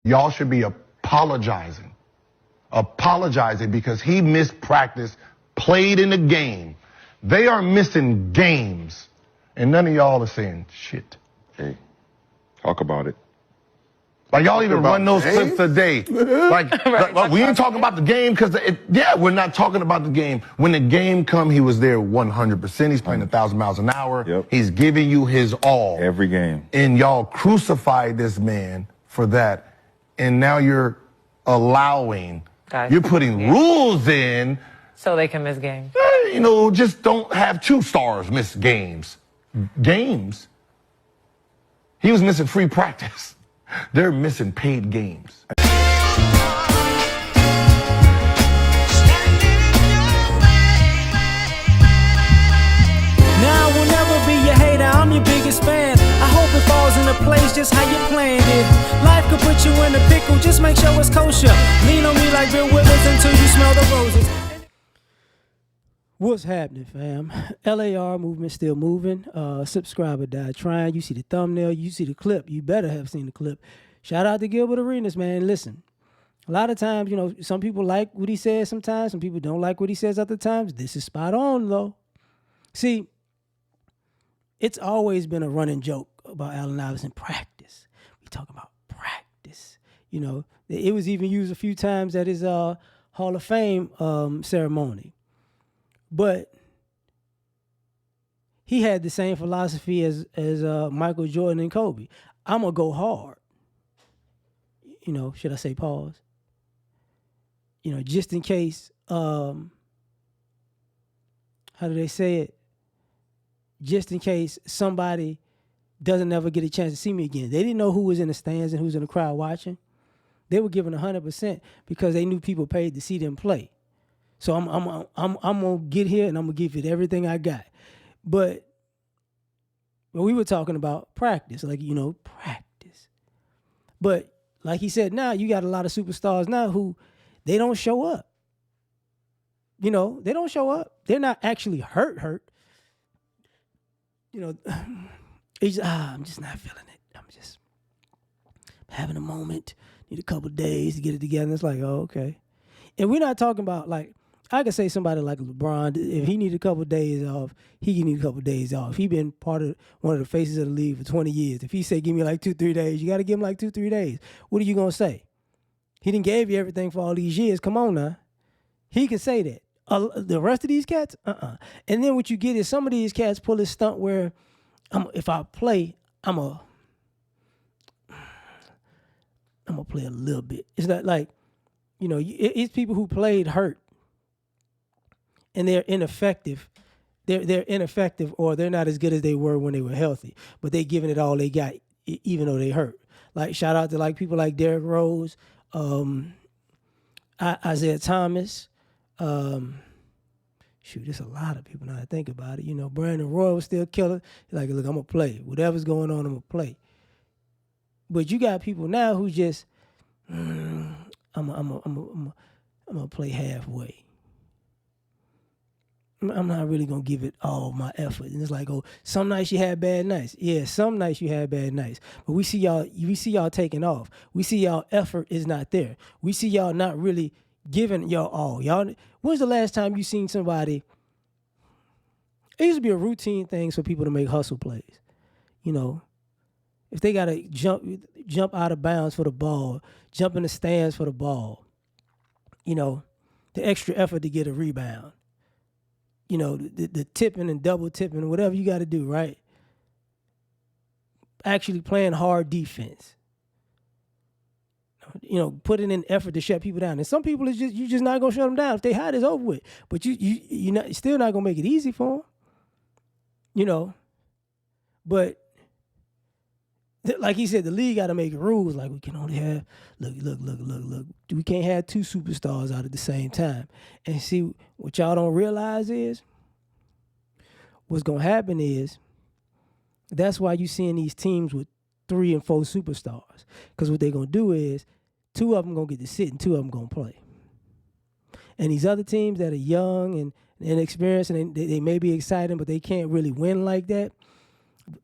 Y'all should be apologizing because he missed practice, played in the game. They are missing games, and none of y'all are saying shit. Hey, talk about it. Like, y'all even run those clips today. Like, we ain't talking about the game because, we're not talking about the game. When the game come, he was there 100%. He's playing 1,000 miles an hour. Yep. He's giving you his all. Every game. And y'all crucified this man for that. And now you're allowing, you're putting rules in. So they can miss games. Just don't have 2 stars miss games. Games? He was missing free practice. They're missing paid games. Now I will never be your hater, I'm your biggest fan. I hope it falls into place just how you planned it. Life could put you in a pickle, just make sure it's kosher. Lean on me like Bill Withers until you smell the roses. What's happening, fam? L.A.R. movement still moving. Subscriber died trying. You see the thumbnail. You see the clip. You better have seen the clip. Shout out to Gilbert Arenas, man. Listen, a lot of times, some people like what he says sometimes. Some people don't like what he says other times. This is spot on, though. See, it's always been a running joke about Allen Iverson practice. We talk about practice. It was even used a few times at his Hall of Fame ceremony. But he had the same philosophy as Michael Jordan and Kobe. I'm going to go hard. Should I say pause? Just in case, how do they say it? Just in case somebody doesn't ever get a chance to see me again. They didn't know who was in the stands and who was in the crowd watching. They were giving 100% because they knew people paid to see them play. So I'm gonna get here and I'm gonna give it everything I got. But we were talking about practice, practice. But like he said, now you got a lot of superstars now who they don't show up. They don't show up. They're not actually hurt. I'm just not feeling it. I'm just having a moment. Need a couple days to get it together. And it's like, oh, okay. And we're not talking about I could say somebody like LeBron, if he need a couple of days off, he can need a couple of days off. He been part of one of the faces of the league for 20 years. If he say, give me 2-3 days, you got to give him 2-3 days. What are you going to say? He didn't gave you everything for all these years. Come on now. He can say that. The rest of these cats, And then what you get is some of these cats pull this stunt where if I play, I'm going to play a little bit. It's not it's people who played hurt. And they're ineffective. They're ineffective, or they're not as good as they were when they were healthy. But they giving it all they got, even though they hurt. Shout out to people like Derrick Rose, Isaiah Thomas. There's a lot of people now I think about it. Brandon Roy was still killing. Look, I'm gonna play. Whatever's going on, I'm gonna play. But you got people now who just, I'm gonna play halfway. I'm not really going to give it all my effort. And it's some nights you had bad nights. Yeah, some nights you had bad nights. But we see y'all taking off. We see y'all effort is not there. We see y'all not really giving y'all all. When's the last time you seen somebody? It used to be a routine thing for people to make hustle plays. If they got to jump out of bounds for the ball, jump in the stands for the ball, the extra effort to get a rebound. The tipping and double tipping, whatever you got to do, right? Actually playing hard defense. Putting in effort to shut people down. And some people, you're just not going to shut them down. If they hide, it's over with. But you're still not going to make it easy for them. But like he said, the league got to make rules. We can only have, look. We can't have 2 superstars out at the same time. And see, what y'all don't realize is, what's going to happen is, that's why you seeing these teams with 3 and 4 superstars. Because what they're going to do is, 2 of them going to get to sit and 2 of them going to play. And these other teams that are young and inexperienced, and they may be exciting, but they can't really win like that,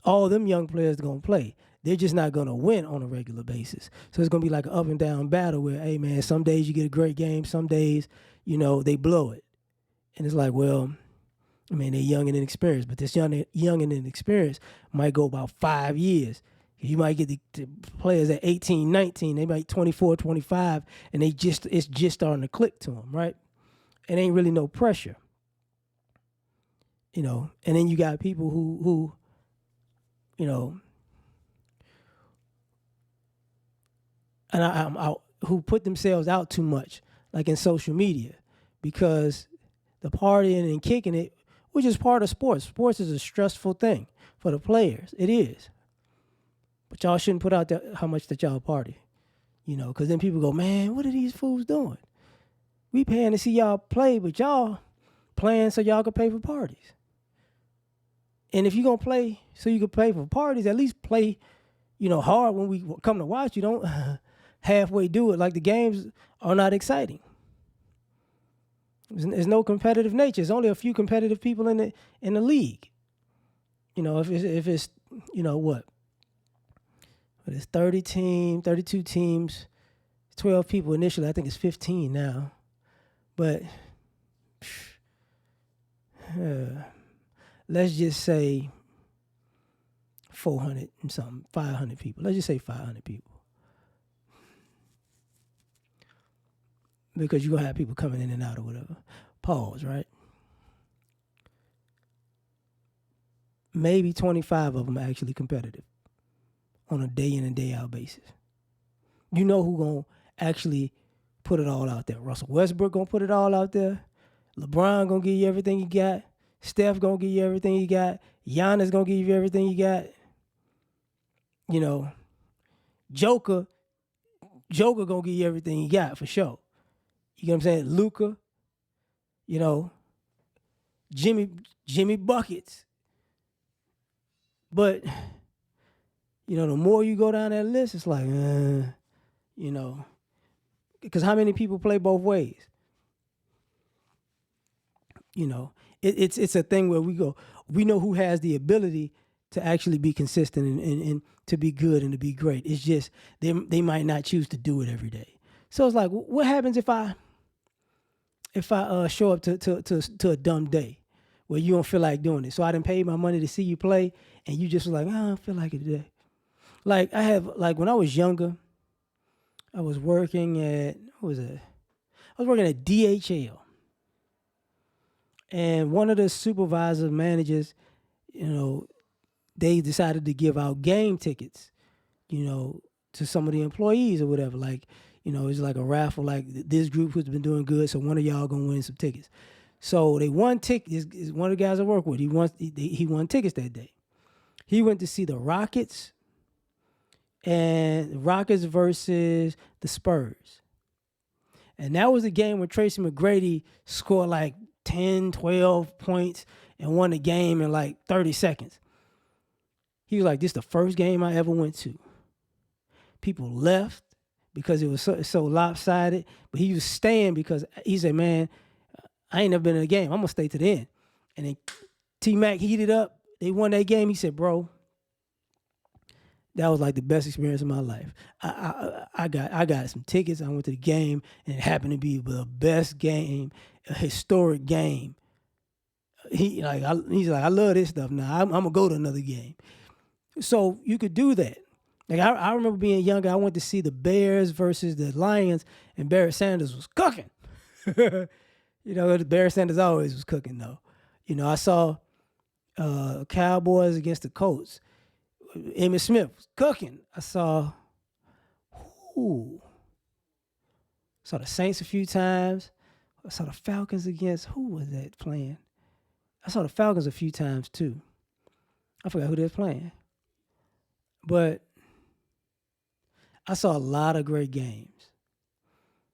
all them young players are going to play. they're just not going to win on a regular basis. So it's going to be like an up and down battle where, hey, man, some days you get a great game, some days, they blow it. And it's like, well, I mean, they're young and inexperienced, but this young and inexperienced might go about 5 years. You might get the players at 18, 19, they might 24, 25, and it's just starting to click to them, right? It ain't really no pressure. And then you got people who who put themselves out too much, like in social media, because the partying and kicking it, which is part of sports. Sports is a stressful thing for the players. It is. But y'all shouldn't put out how much that y'all party, because then people go, man, what are these fools doing? We paying to see y'all play, but y'all playing so y'all can pay for parties. And if you're going to play so you can pay for parties, at least play, hard when we come to watch. You don't halfway do it. Like, the games are not exciting. There's no competitive nature. There's only a few competitive people in the league. If it's what? But it's 32 teams, 12 people initially. I think it's 15 now. But let's just say 400 and something, 500 people. Let's just say 500 people. Because you're going to have people coming in and out or whatever. Pause, right? Maybe 25 of them are actually competitive on a day in and day out basis. You know who going to actually put it all out there. Russell Westbrook going to put it all out there. LeBron going to give you everything you got. Steph going to give you everything you got. Giannis going to give you everything you got. Joker going to give you everything you got for sure. You know what I'm saying? Luka, Jimmy Buckets. But, the more you go down that list, it's like, because how many people play both ways? It's a thing where we know who has the ability to actually be consistent and to be good and to be great. It's just they might not choose to do it every day. So it's like, what happens if I show up to a dumb day where you don't feel like doing it? So I done paid my money to see you play, and you just was like, I don't feel like it today. Like, when I was younger, I was working at, what was it? I was working at DHL. And one of the supervisor managers, they decided to give out game tickets, to some of the employees or whatever. Like, it's like a raffle, like this group has been doing good, so one of y'all gonna win some tickets. So they won tickets. One of the guys I work with, he won tickets that day. He went to see the Rockets versus the Spurs. And that was a game where Tracy McGrady scored like 10, 12 points and won the game in like 30 seconds. He was like, this is the first game I ever went to. People left because it was so lopsided, but he was staying because he said, man, I ain't never been in a game. I'm going to stay to the end. And then T-Mac heated up. They won that game. He said, bro, that was like the best experience of my life. I got some tickets. I went to the game, and it happened to be the best game, a historic game. He's like, I love this stuff now. I'm going to go to another game. So you could do that. Like, I remember being younger, I went to see the Bears versus the Lions, and Barry Sanders was cooking. Barry Sanders always was cooking, though. I saw Cowboys against the Colts. Emmitt Smith was cooking. I saw the Saints a few times. I saw the Falcons against, who was that playing? I saw the Falcons a few times, too. I forgot who they were playing. But I saw a lot of great games.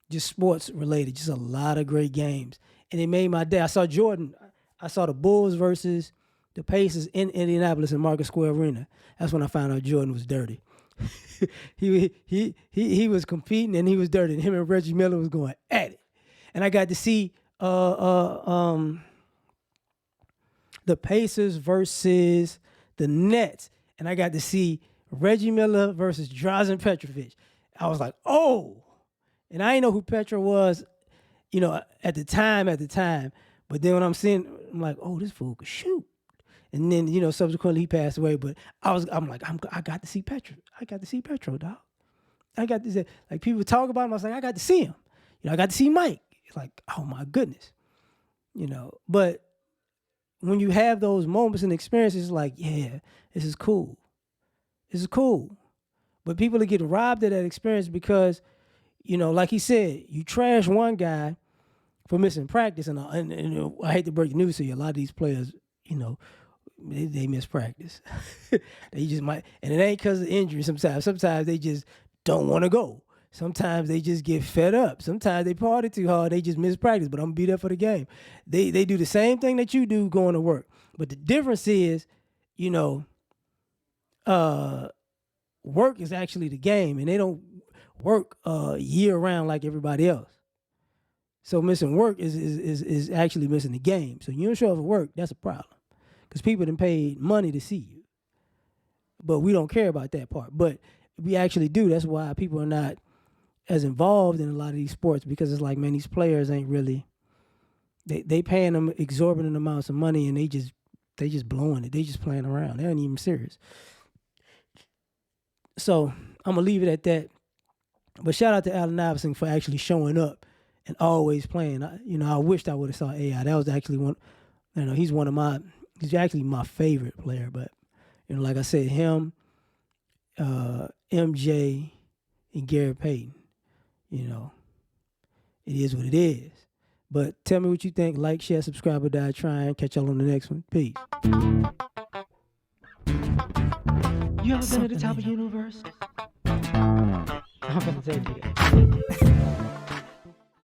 Just sports related, just a lot of great games. And it made my day. I saw Jordan. I saw the Bulls versus the Pacers in Indianapolis in Market Square Arena. That's when I found out Jordan was dirty. He was competing and he was dirty. And him and Reggie Miller was going at it. And I got to see the Pacers versus the Nets. And I got to see Reggie Miller versus Drazen Petrovic. I was like, oh. And I didn't know who Petro was, at the time. But then when I'm seeing, I'm like, oh, this fool could shoot. And then, subsequently he passed away. But I'm like, I got to see Petro. I got to see Petro, dog. I got to see, like, people talk about him. I was like, I got to see him. I got to see Mike. It's like, oh my goodness. But when you have those moments and experiences, like, yeah, this is cool. This is cool. But people are getting robbed of that experience because, like he said, you trash one guy for missing practice. And I hate to break the news to you, a lot of these players, they miss practice. They just might, and it ain't because of injury sometimes. Sometimes they just don't want to go. Sometimes they just get fed up. Sometimes they party too hard. They just miss practice, but I'm going to be there for the game. They do the same thing that you do going to work. But the difference is, work is actually the game, and they don't work year round like everybody else. So missing work is actually missing the game. So you don't show up for work, that's a problem. Because people done paid money to see you. But we don't care about that part. But we actually do. That's why people are not as involved in a lot of these sports, because it's like, man, these players ain't really, they paying them exorbitant amounts of money, and they just blowing it. They just playing around. They ain't even serious. So I'm going to leave it at that. But shout out to Allen Iverson for actually showing up and always playing. I wished I would have saw AI. That was actually one, he's actually my favorite player. But, like I said, him, MJ, and Gary Payton, it is what it is. But tell me what you think. Like, share, subscribe, or die trying. Catch y'all on the next one. Peace. You ever been at the top of the universe? I'm gonna take you.